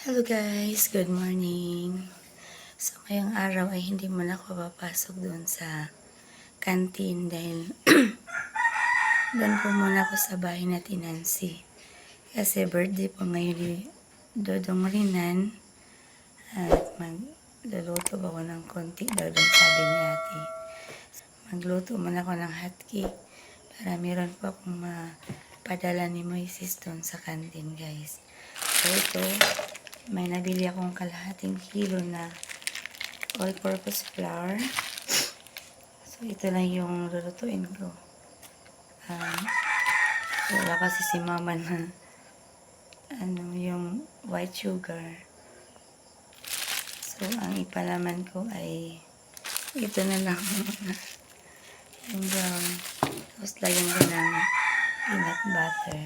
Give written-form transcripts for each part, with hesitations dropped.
Hello guys, good morning. So ngayong araw ay hindi muna ako papasok doon sa canteen dahil doon po muna ako sa bahay na Nancy. Kasi birthday po ngayon ni Dodong Rinan at magluluto ako ng konti daw doon, sabi ni ate. Magluto muna ako ng hotcake para meron po akong mapadala ni Moises doon sa canteen guys. So ito, may nabili akong kalahating kilo na all-purpose flour. So, ito lang yung lulutuin ko. Wala kasi si mama na yung white sugar. So, ang ipalaman ko ay ito na lang. Yung brown. Tapos lagyan ko ng peanut butter.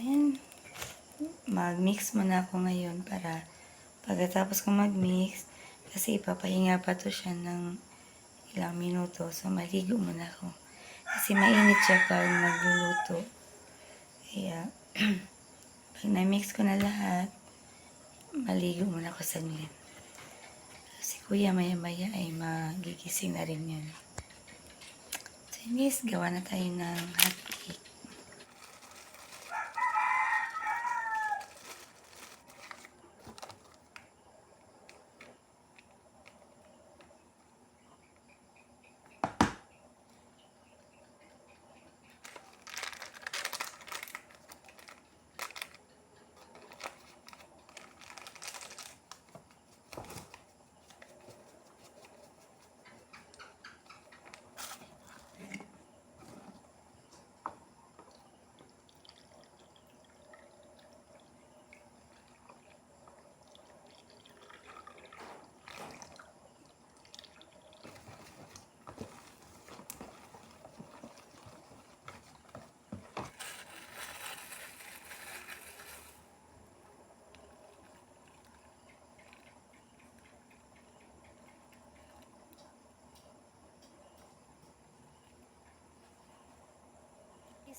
Ayan, mag-mix muna ako ngayon para pagkatapos ko mag-mix, kasi ipapahinga pa to siya ng ilang minuto. So, maligo muna ako. Kasi mainit siya pag magluluto. Kaya, pag na-mix ko na lahat, maligo muna ako saglit. Si kuya maya-maya ay magigising na rin yun. So, guys, gawa na tayo ng hotcake.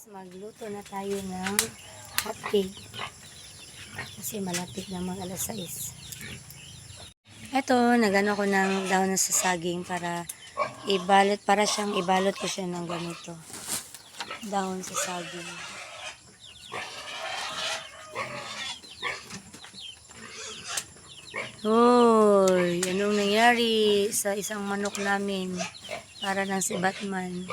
Magluto na tayo ng hotcake kasi malapit na mag alas 6. Ito, nagano ko ng daon sa saging para ibalot, para siyang ibalot ko siya ng ganito. Daon sa saging. Hoy, anong nangyari sa isang manok namin? Para lang si Batman.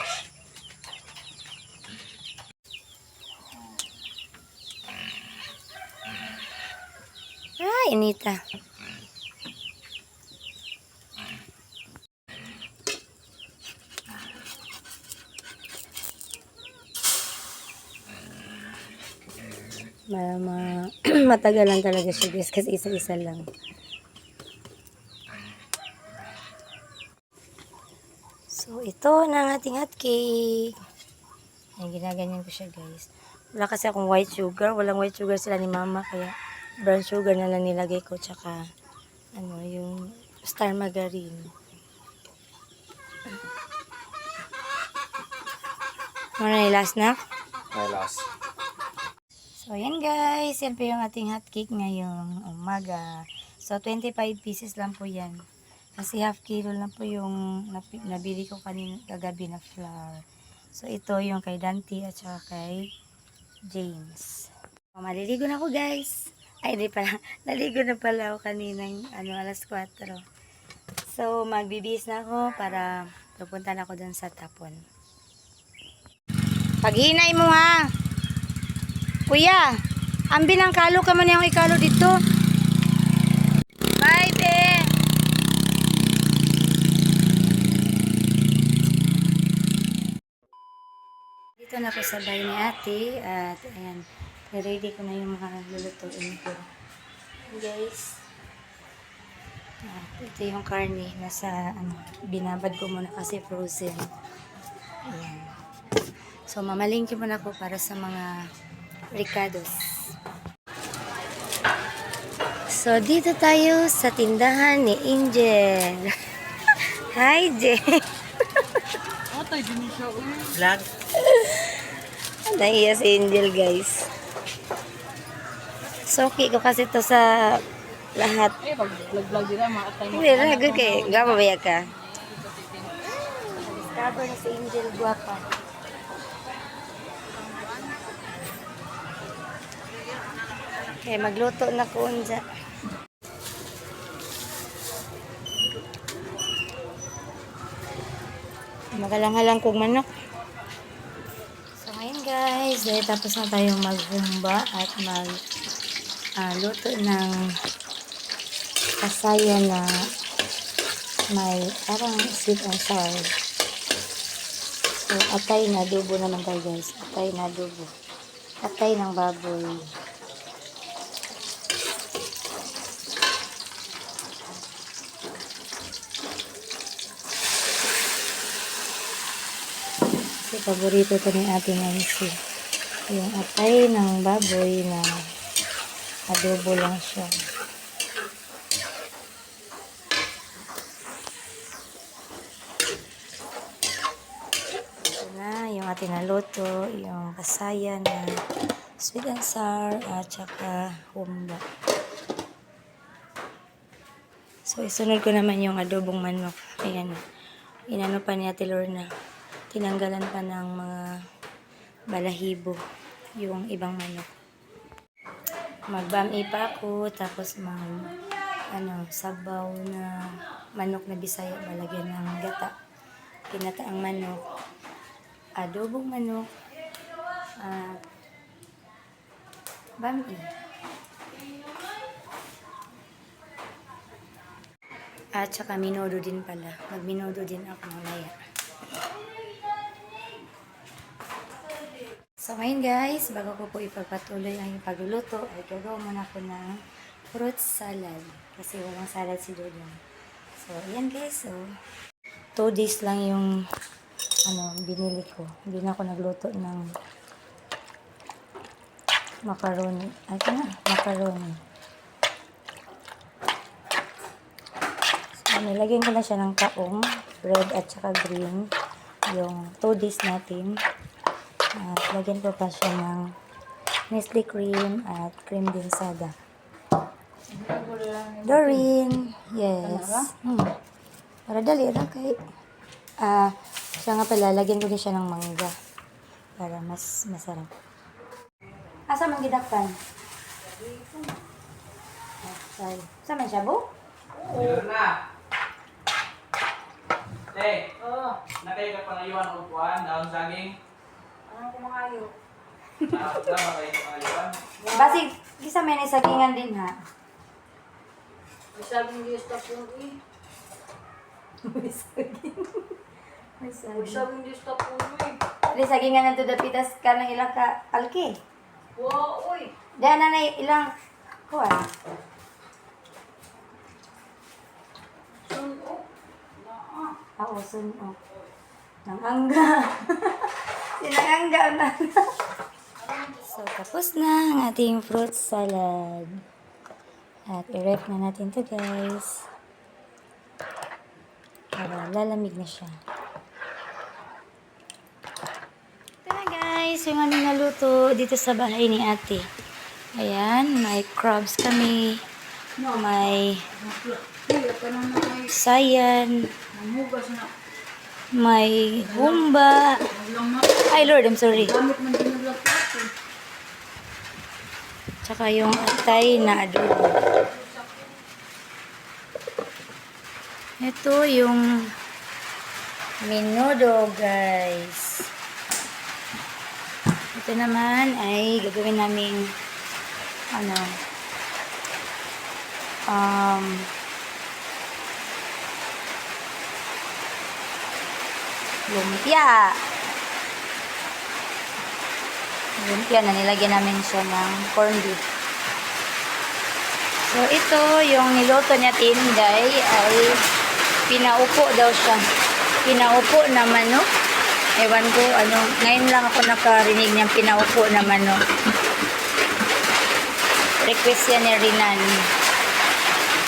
Inita. Matagalan talaga siya guys kasi isa-isa lang. So ito na ang ating hotcake. Ayan, ginaganyan ko siya guys. Wala kasi akong white sugar. Walang white sugar sila ni mama kaya brown sugar na lang nilagay ko, tsaka yung star margarine. Ano na last na? Last. So yan guys, yan po yung ating hotcake ngayong umaga. So 25 pieces lang po yan. Kasi half kilo lang po yung nabili ko kagabi na flour. So ito yung kay Dante at saka kay James. So, maliligo na ako guys. Ay, di pala. Naligo na pala ako kaninang alas 4. So, magbibihis na ako para pupunta na ako dun sa tapon. Paghinay mo ha. Kuya, ambil ang kalo ka man yung ikalo dito. Bye, be. Dito na ako sa bahay ni ate at ayan. Ready ko na yung mga lulutuin ko. Guys. Ito yung karne. Nasa, binabad ko muna kasi frozen. Ayan. So, mamalingki muna ako para sa mga ricados. So, dito tayo sa tindahan ni Angel. Hi, Jen. Atay, din siya. Vlog. Nahiya si Angel, guys. Soki ko kasi to sa lahat. Eh, pag vlog-vlog din na, mga tayo. Hindi, rag kay gababayag ka. Discover na si Angel Guapa. Okay, magluto na ko unja. Magalang-halang kong manok. So ngayon guys, dahil tapos na tayong maghumba at luto ng kasaya na may parang sweet and sour. So atay na adobo naman tayo guys. Atay na adobo. Atay ng baboy. Kasi paborito ito ni Ate Nancy. Yung atay ng baboy na adobo lang siya. Ito na yung ating naluto, yung kasaya na sweet and sour at saka humba. So isunod ko naman yung adobong manok. Ayan. Inano pa ni Ate Lorna. Tinanggalan pa ng mga balahibo yung ibang manok. Magbami pa ako, tapos sabaw na manok na Bisaya, balagyan ng gata. Pinataang manok, adobong manok, at bami. At saka minodo din pala. Magminodo din ako mamaya. So ngayon guys, bago ko po ipagpatuloy ang pagluluto, ay gagawa muna ko ng fruit salad. Kasi walang salad si Dodong. So ayan guys, so 2 days lang yung binili ko. Hindi na ako nagluto ng macaroni. Macaroni. So nilagyan ko na siya ng kaong, red at saka green. Yung 2 days natin. At lagyan ko pa siya ng Nestle cream at cream densada. Doreen, yes. Para dali ra kay siya nga pala, lagyan ko din siya ng mangga para mas masarap. Asa man gidakpan? Sorry. Sa man siya bo? Na. Te. Oh. Nakay ka pangayuan o kuan, daon saging. Ano kumangayo? Tama kayo pangayuan. Basi, gisa may sagingan din ha. May sabing di stop yung May saging. May May saging. sabing di stop yung May sagingan na to dapitas ka ng ilang ka alki. Wow, uy. Diyan na ilang kuan. Sunog. Naa. Oo, sunog. Nangangga. Sinangangga na. So, tapos na ang ating fruit salad. At i-rep na natin to guys. Para lalamig na siya. Ito na guys, yung aming naluto dito sa bahay ni ate. Ayan, may crabs kami. May sayan. Namugas na. May humba. Naglang na. Ay Lord, I'm sorry. Gamit man din naglagpas eh. Tsaka yung atay na adobo. Ito yung menudo guys. Ito naman ay gagawin namin lumpia. Lumpia na nilagyan namin siya ng corned beef. So ito yung niluto niya Tinday ay pinaupo daw siya. Pinaupo na manok. Ewan ko ngayon lang ako nakarinig niyang pinaupo na manok. Request yan ni Rinan.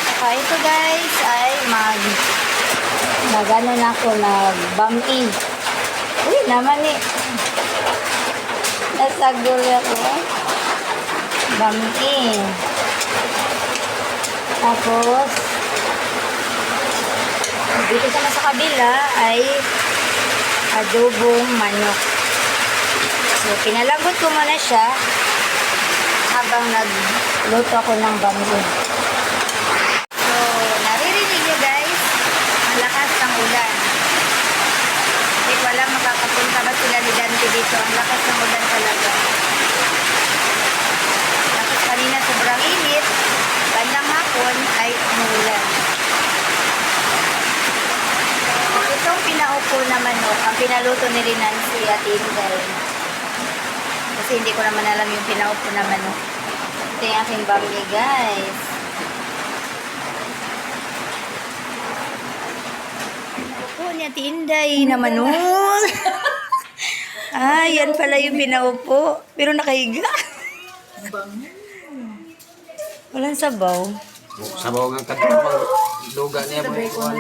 Saka ito guys ay magano na ako nagbami. Uy naman nasagol ako. bangin. Tapos, dito sa kabila ay adobong manok. So, pinalagot ko muna siya habang nagluto ako ng bangin. So, naririnig nyo guys, ang lakas ng ulan. Hindi ko alam makakapunta ba sila ni Dante dito. Ang lakas ng ulan talaga. Tapos kanina sobrang init. Bandang hapon ay umuulan. Itong pinaupo na manok, ang pinaluto ni Nancy at Inday. Kasi hindi ko naman alam yung pinaupo na manok. Ito yung aking bambi guys. Pinaupo ni Ate Inday na manok. Ah, yan pala yung pinaupo. Pero nakahiga. Walang sabaw. Sabaw ng katapang duga niya mga ikuan.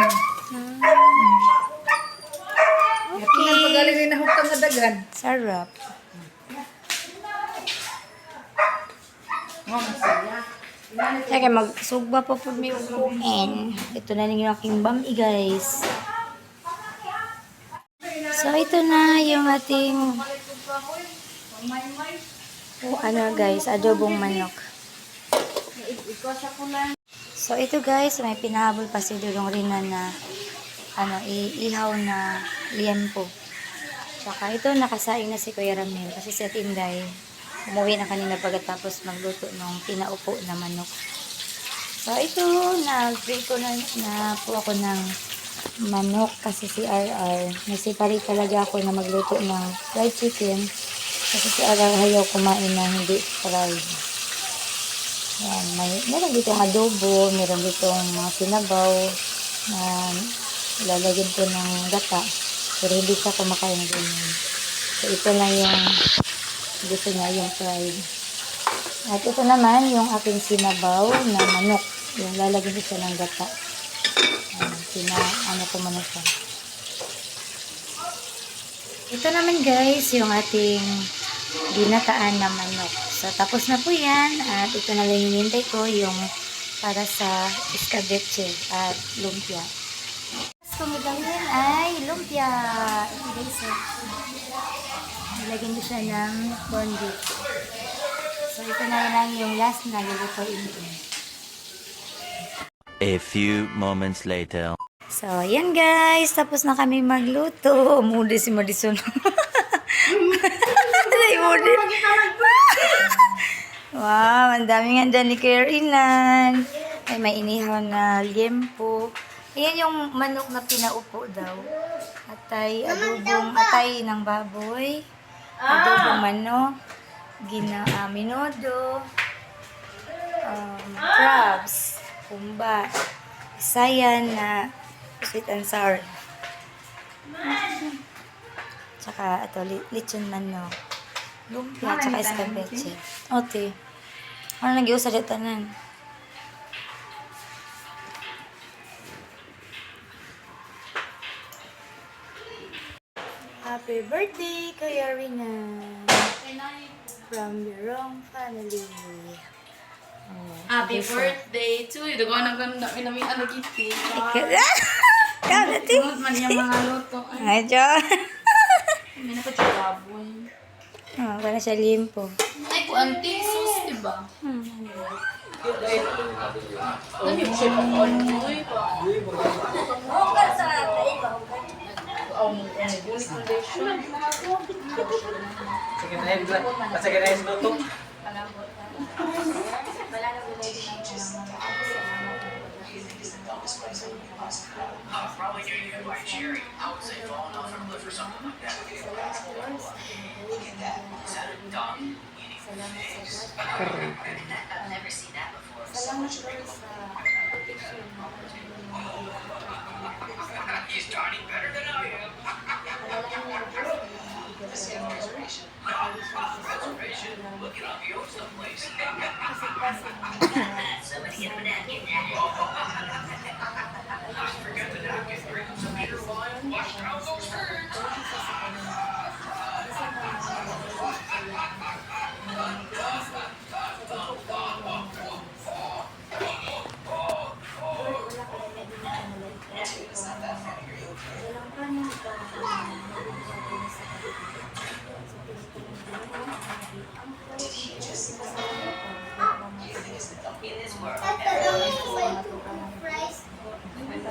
Tingnan pagaling rin na hukang na dagan. Sarap. Kaya magsugba pa po may upuin. Ito na rin yung aking bami guys. So ito na yung ating guys, adobong manok. So ito guys, may pinahabol pa si Dudong Rina na iihaw na liempo. Tsaka ito nakasaing na si Kuya Ramil kasi si Tinday umuwi na kanina pagkatapos magluto ng pinaupo na manok. So ito, nag-pray ko na po ako ng manok kasi si RR. Nasipari talaga ako na magluto ng fried chicken kasi si RR ayaw kumain na hindi fried. Yan, meron ditong adobo, meron ditong mga sinabaw na lalagyan ko ng gata pero hindi siya kumakain ng ganyan. So ito lang yung gusto niya, yung fried. At ito naman yung aking sinabaw na manok. Yung lalagyan ko siya ng gata. Ko muna siya. Ito naman guys, yung ating ginataan na manok. So tapos na po yan. At ito na lang hinihintay ko yung para sa escabeche at lumpia. Kung gagawin ay lumpia. Ito guys, nilagyan ko siya ng corned beef. So ito na lang yung last na lulutuin ko. A few moments later. So, ayan guys. Tapos na kami magluto. Moody si Madison. Alay, moody. Wow, ang daming handa ni Kuya Rinan. Ay, may inihaw na liempo. Ayan yung manok na pinaupo daw. Atay, adobong atay ng baboy. Adobong manok. Minodo. Crabs. Kumba. Sayan na sweet and sour. Tsaka ito, lechon manok. Lumpia, tsaka escabeche. Okay. Ano nag-iusa dito tanan? Happy birthday, Kuya Rinan. From the wrong family. Happy birthday to you. Dago na ganda. Minami ano kiti. Kalati. Sunod man yung mga luto. Ay, John. May nakachalaboy. Wala siya limpo. Ay, ko anting sus, diba? Ano siya pa onboy pa? Gulit condition. Sige na yung luto.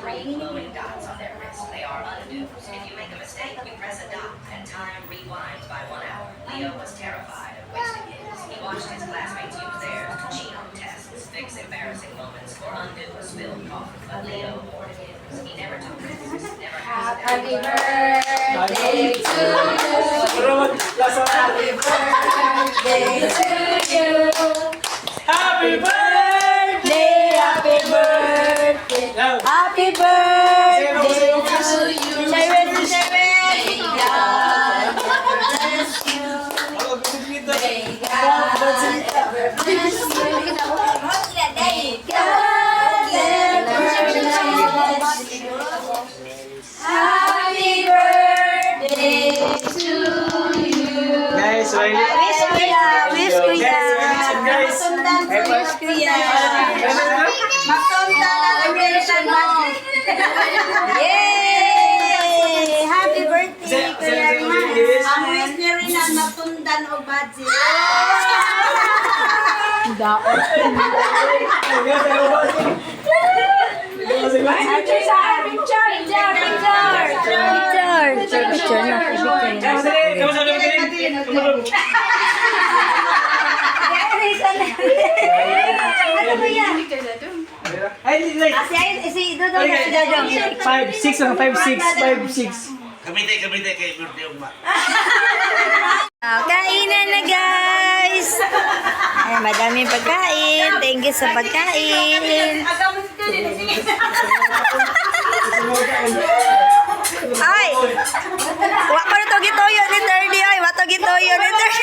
Three glowing dots on their wrists. They are unused. If you make a mistake, you press a dot, and time rewinds by 1 hour. Leo was terrified of wasting his. He watched his classmates use theirs to cheat on tests, fix embarrassing moments, or undo a spilled coffee. But Leo hoarded his. He never took risks, never hesitated. Happy birthday to you. Happy birthday to you. Happy Birthday, happy birthday. Happy birthday to you. Sharon, Sharon. God bless you. May God ever bless you. May God ever bless you. Happy birthday to you. Guys, right? Wish kuya, wish kuya. Guys, Wish kuya. Yay! Happy birthday, Kuya Rinas. Ang wish niya rin na natundan o budget. Picture na. Ay, like, Si Dodong na si Dodong. 5'6" lang, 5'6". Kamite kay birthday ugma. Kainan na, guys! Ay, madaming pagkain. Thank you sa pagkain. Ay! Wa ko nito gitoyo ni Terdy. Ay, wa to gitoyo ni Terdy.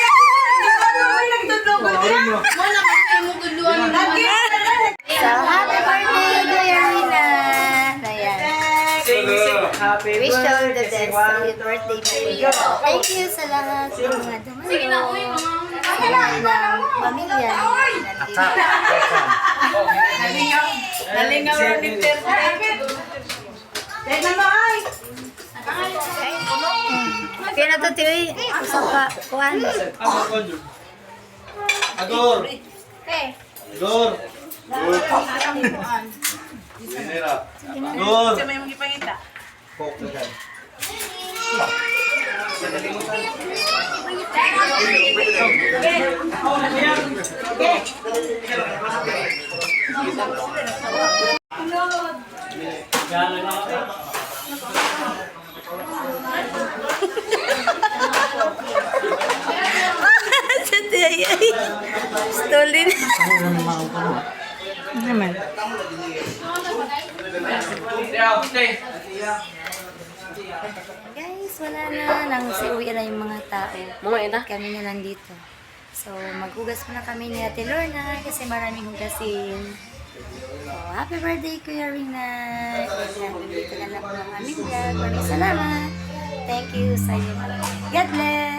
So, happy birthday, Kuya Rina. Ayan. Happy Wish you all the birthday. best. Happy birthday, Kuya. Thank you sa lahat ng mga dumalo. Sa lahat ng pamilya. Nalingaw rin ni Teka mo ay. Kaya na to, Tiwi. Usap pa. Kuhan. Agor. Agor. Agor. Sa may mga ipangita. Sa Tiwi. Stolin. Naman. Guys, wala na. Nang-uwi na yung mga tao. Kami na lang dito. So, maghugas muna kami ni Ate Lorna kasi maraming hugasin. So, happy birthday, Kuya Rina. Dito na lang po ang aming vlog. Maraming salamat. Thank you sa inyo. God bless.